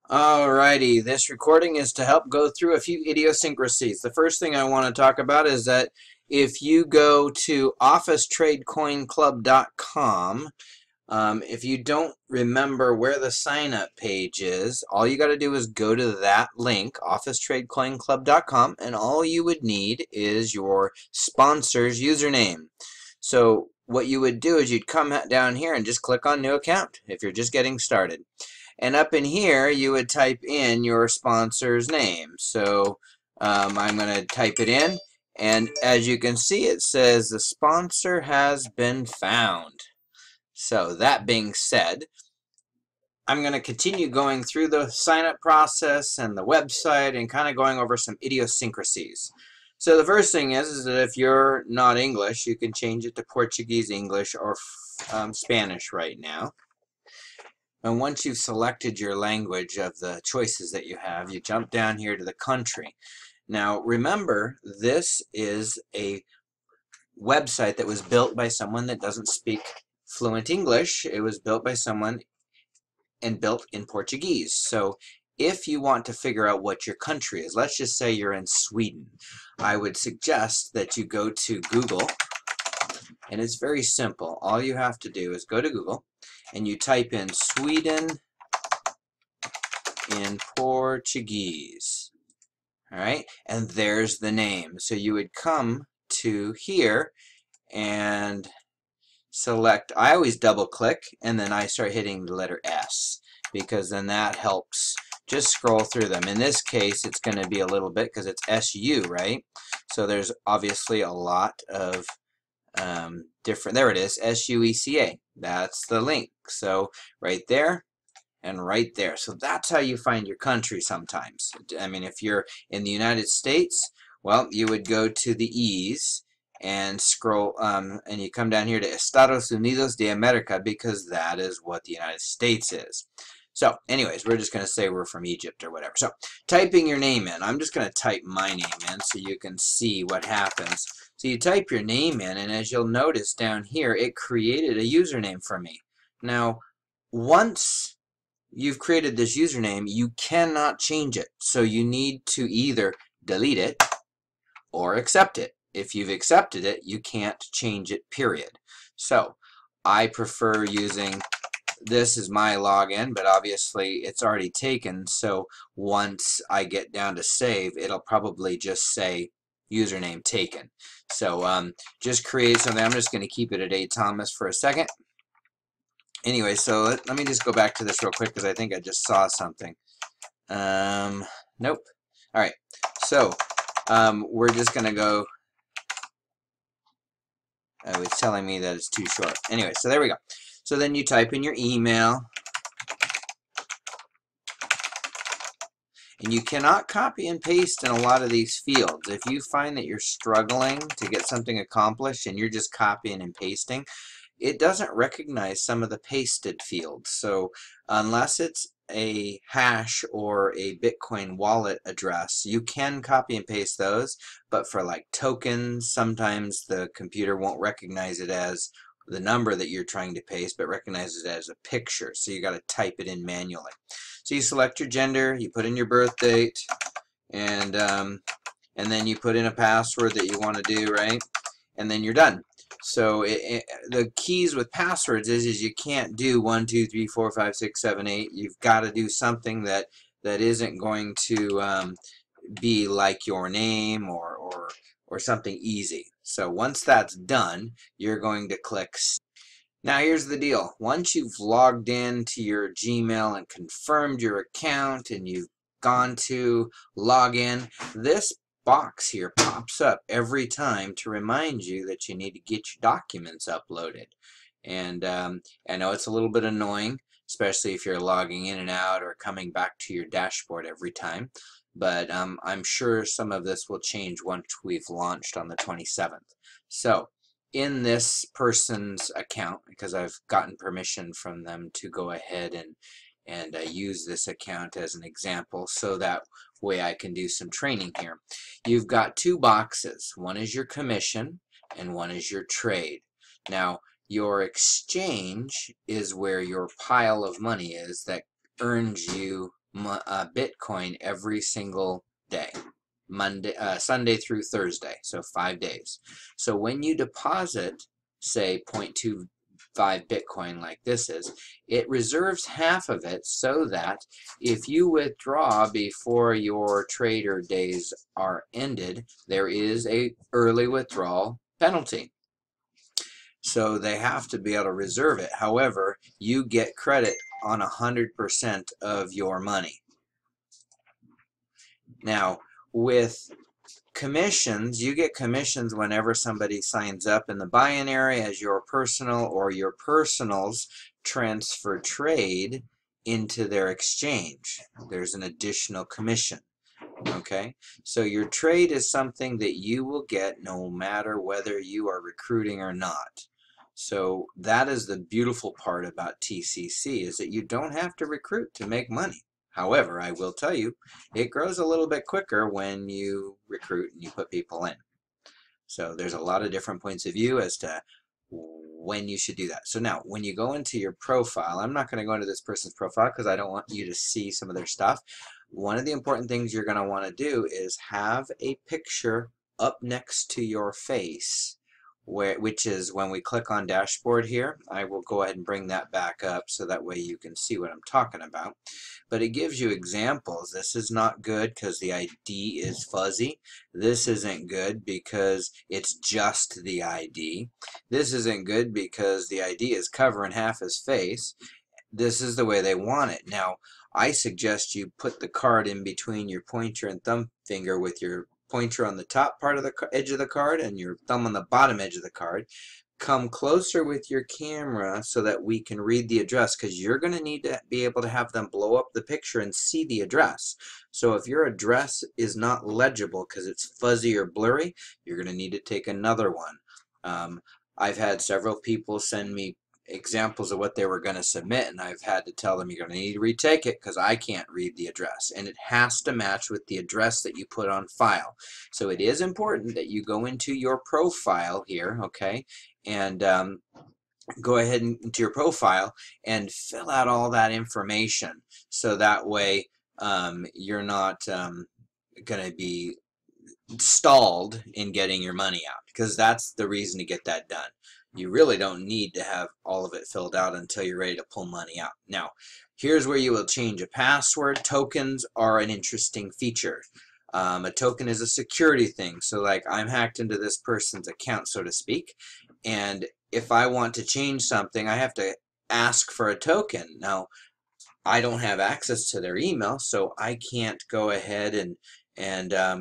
Alrighty, this recording is to help go through a few idiosyncrasies. The first thing I want to talk about is that if you go to officetradecoinclub.com, if you don't remember where the sign-up page is, all you got to do is go to that link, officetradecoinclub.com, and all you would need is your sponsor's username. So what you would do is you'd come down here and just click on New Account if you're just getting started. And up in here, you would type in your sponsor's name. So I'm going to type it in. And as you can see, it says the sponsor has been found. So that being said, I'm going to continue going through the sign-up process and the website and kind of going over some idiosyncrasies. So the first thing is that if you're not English, you can change it to Portuguese, English, or Spanish right now. And once you've selected your language of the choices that you have, you jump down here to the country. Now remember, this is a website that was built by someone that doesn't speak fluent English. It was built by someone and built in Portuguese. So if you want to figure out what your country is, let's just say you're in Sweden, I would suggest that you go to Google, and it's very simple. All you have to do is go to Google and you type in Sweden in Portuguese. All right, and there's the name. So you would come to here and select, I always double click and then I start hitting the letter S, because then that helps just scroll through them. In this case, it's going to be a little bit because it's SU, right? So there's obviously a lot of different, there it is, SUECA. That's the link. So right there and right there. So that's how you find your country sometimes. I mean, if you're in the United States, well, you would go to the E's and scroll, and you come down here to Estados Unidos de America, because that is what the United States is. So anyways, we're just going to say we're from Egypt or whatever. So typing your name in, I'm just going to type my name in so you can see what happens. So you type your name in, and as you'll notice down here, it created a username for me. Now, once you've created this username, you cannot change it. So you need to either delete it or accept it. If you've accepted it, you can't change it, period. So I prefer using, this is my login, but obviously it's already taken, so once I get down to save, it'll probably just say username taken. So just create something. I'm just going to keep it at A. Thomas for a second. Anyway, so let me just go back to this real quick because I think I just saw something. Nope. All right, so we're just going to go. It's telling me that it's too short. Anyway, so there we go. So then you type in your email. And you cannot copy and paste in a lot of these fields. If you find that you're struggling to get something accomplished and you're just copying and pasting, it doesn't recognize some of the pasted fields. So unless it's a hash or a Bitcoin wallet address, you can copy and paste those, but for like tokens, sometimes the computer won't recognize it as the number that you're trying to paste, but recognizes it as a picture. So you got to type it in manually. So you select your gender, you put in your birth date, and then you put in a password that you want to do, right? And then you're done. So the keys with passwords is you can't do 1, 2, 3, 4, 5, 6, 7, 8. You've got to do something that isn't going to be like your name or something easy. So once that's done, you're going to click. Now here's the deal. Once you've logged in to your Gmail and confirmed your account and you've gone to log in, this box here pops up every time to remind you that you need to get your documents uploaded. And I know it's a little bit annoying, especially if you're logging in and out or coming back to your dashboard every time. But I'm sure some of this will change once we've launched on the 27th. So in this person's account, because I've gotten permission from them to go ahead and use this account as an example, so that way I can do some training here. You've got two boxes. One is your commission and one is your trade. Now your exchange is where your pile of money is that earns you Bitcoin every single day. Sunday through Thursday, so 5 days. So when you deposit, say 0.25 Bitcoin like this is, it reserves half of it so that if you withdraw before your trader days are ended, there is a early withdrawal penalty. So they have to be able to reserve it. However, you get credit on 100% of your money. Now, with commissions, you get commissions whenever somebody signs up in the binary as your personal, or your personals transfer trade into their exchange. There's an additional commission. Okay, so your trade is something that you will get no matter whether you are recruiting or not. So that is the beautiful part about TCC, is that you don't have to recruit to make money. However, I will tell you, it grows a little bit quicker when you recruit and you put people in. So there's a lot of different points of view as to when you should do that. So now, when you go into your profile, I'm not going to go into this person's profile because I don't want you to see some of their stuff. One of the important things you're going to want to do is have a picture up next to your face, which is when we click on dashboard here. I will go ahead and bring that back up so that way you can see what I'm talking about. But it gives you examples. This is not good because the ID is fuzzy. This isn't good because it's just the ID. This isn't good because the ID is covering half his face. This is the way they want it. Now, I suggest you put the card in between your pointer and thumb finger, with your pointer on the top part of the edge of the card and your thumb on the bottom edge of the card. Come closer with your camera so that we can read the address, because you're going to need to be able to have them blow up the picture and see the address. So if your address is not legible because it's fuzzy or blurry, you're going to need to take another one. I've had several people send me examples of what they were going to submit, and I've had to tell them, you're going to need to retake it because I can't read the address, and it has to match with the address that you put on file. So it is important that you go into your profile here, okay, and go ahead into your profile and fill out all that information, so that way you're not going to be stalled in getting your money out, because that's the reason to get that done. You really don't need to have all of it filled out until you're ready to pull money out. Now, here's where you will change a password. Tokens are an interesting feature. A token is a security thing. So like, I'm hacked into this person's account, so to speak, and if I want to change something, I have to ask for a token. Now, I don't have access to their email, so I can't go ahead and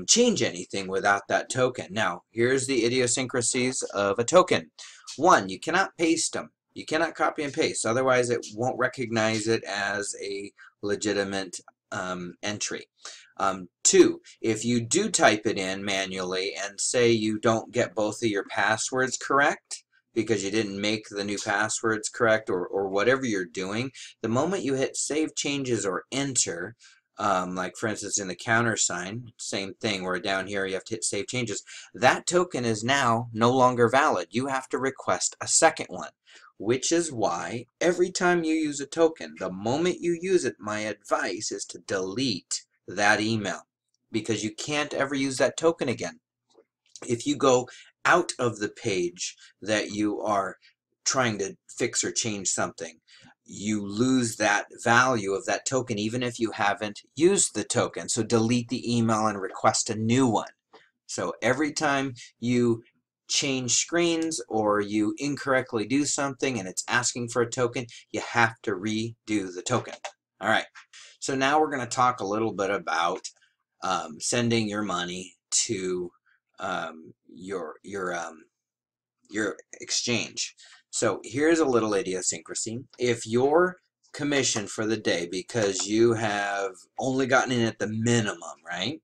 change anything without that token. Now, here's the idiosyncrasies of a token. One, you cannot paste them. You cannot copy and paste, otherwise it won't recognize it as a legitimate entry. Two, if you do type it in manually and say you don't get both of your passwords correct because you didn't make the new passwords correct, or whatever you're doing, the moment you hit save changes or enter, like for instance in the countersign, same thing, where down here you have to hit save changes, that token is now no longer valid. You have to request a second one, which is why every time you use a token, the moment you use it, my advice is to delete that email, because you can't ever use that token again. If you go out of the page that you are trying to fix or change something, you lose that value of that token even if you haven't used the token. So delete the email and request a new one. So every time you change screens or you incorrectly do something and it's asking for a token, you have to redo the token. All right, so now we're going to talk a little bit about sending your money to your exchange. So here's a little idiosyncrasy. If your commission for the day, because you have only gotten in at the minimum, right,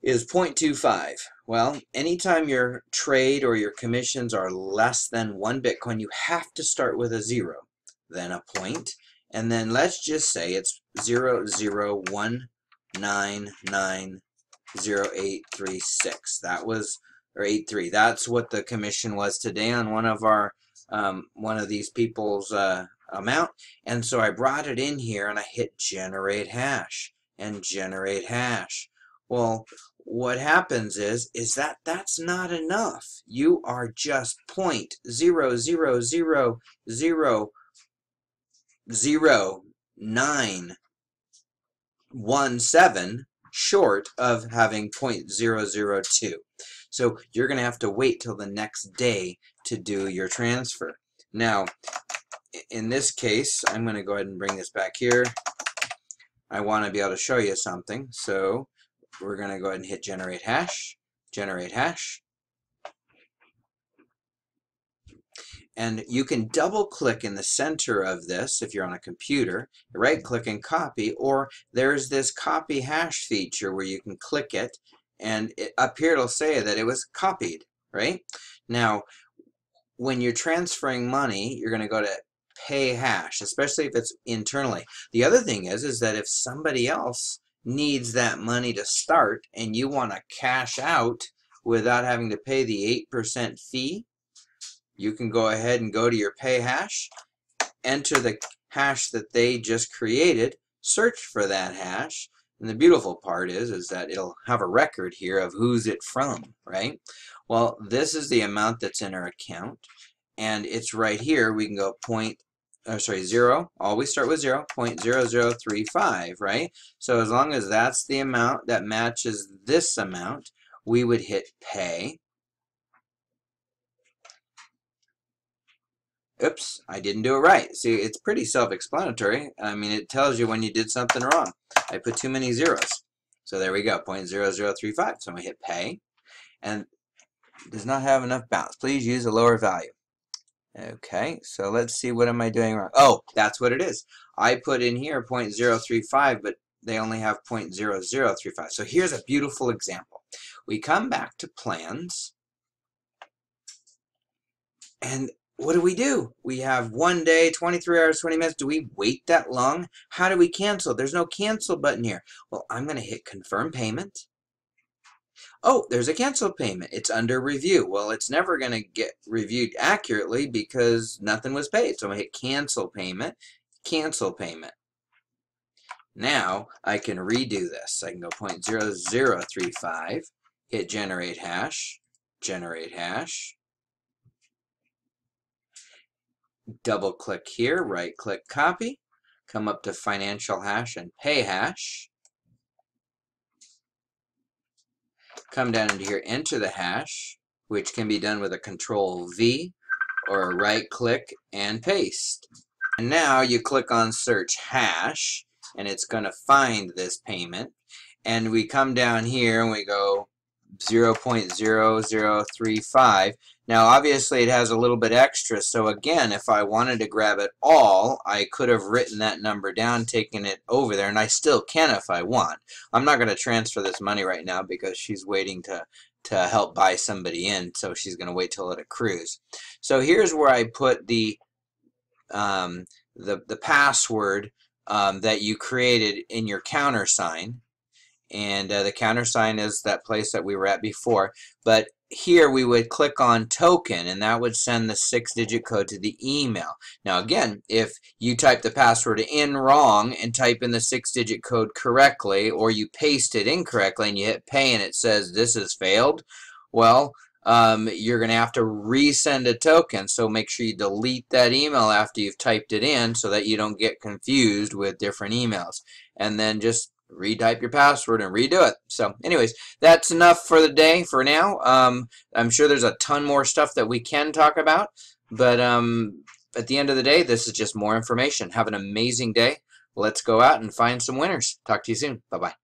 is 0.25, well, anytime your trade or your commissions are less than 1 Bitcoin, you have to start with a 0, then a point, and then let's just say it's 0.01990.836. That was, or 83. That's what the commission was today on one of our one of these people's amount. And so I brought it in here and I hit generate hash and generate hash. Well, what happens is that that's not enough. You are just 0.00000917 short of having 0.002. So you're going to have to wait till the next day to do your transfer. Now, in this case, I'm going to go ahead and bring this back here. I want to be able to show you something, so we're going to go ahead and hit generate hash, and you can double click in the center of this if you're on a computer, right click and copy, or there's this copy hash feature where you can click it and up here it'll say that it was copied, right? Now when you're transferring money, you're going to go to pay hash, especially if it's internally. The other thing is that if somebody else needs that money to start and you want to cash out without having to pay the 8% fee, you can go ahead and go to your pay hash, enter the hash that they just created, search for that hash, and the beautiful part is that it'll have a record here of who's it from, right? Well, this is the amount that's in our account, and it's right here. We can go 0, always start with 0, 0.0035, right? So as long as that's the amount that matches this amount, we would hit pay. Oops, I didn't do it right. See, it's pretty self-explanatory. I mean, it tells you when you did something wrong. I put too many zeros. So there we go, 0.0035. So I'm going to hit pay, and it does not have enough balance. Please use a lower value. Okay, so let's see, what am I doing wrong? Oh, that's what it is. I put in here 0.035, but they only have 0.0035. So here's a beautiful example. We come back to plans, and what do? We have 1 day, 23 hours, 20 minutes. Do we wait that long? How do we cancel? There's no cancel button here. Well, I'm going to hit confirm payment. Oh, there's a cancel payment. It's under review. Well, it's never going to get reviewed accurately because nothing was paid. So I'm going to hit cancel payment, cancel payment. Now I can redo this. I can go 0.0035, hit generate hash, double click here, right click copy, come up to financial hash and pay hash, come down into here, enter the hash, which can be done with a Control V or a right click and paste. And now you click on search hash and it's going to find this payment, and we come down here and we go 0.0035. Now obviously it has a little bit extra, so again, if I wanted to grab it all, I could have written that number down, taken it over there, and I still can if I want. I'm not going to transfer this money right now because she's waiting to help buy somebody in, so she's going to wait till it accrues. So here's where I put the password that you created in your countersign. And the countersign is that place that we were at before. But here we would click on token, and that would send the 6-digit code to the email. Now again, if you type the password in wrong and type in the 6-digit code correctly, or you paste it incorrectly and you hit pay and it says this has failed, well, you're going to have to resend a token. So make sure you delete that email after you've typed it in so that you don't get confused with different emails. And then just retype your password and redo it. So anyways, that's enough for the day for now. I'm sure there's a ton more stuff that we can talk about, but at the end of the day, this is just more information. Have an amazing day. Let's go out and find some winners. Talk to you soon. Bye-bye.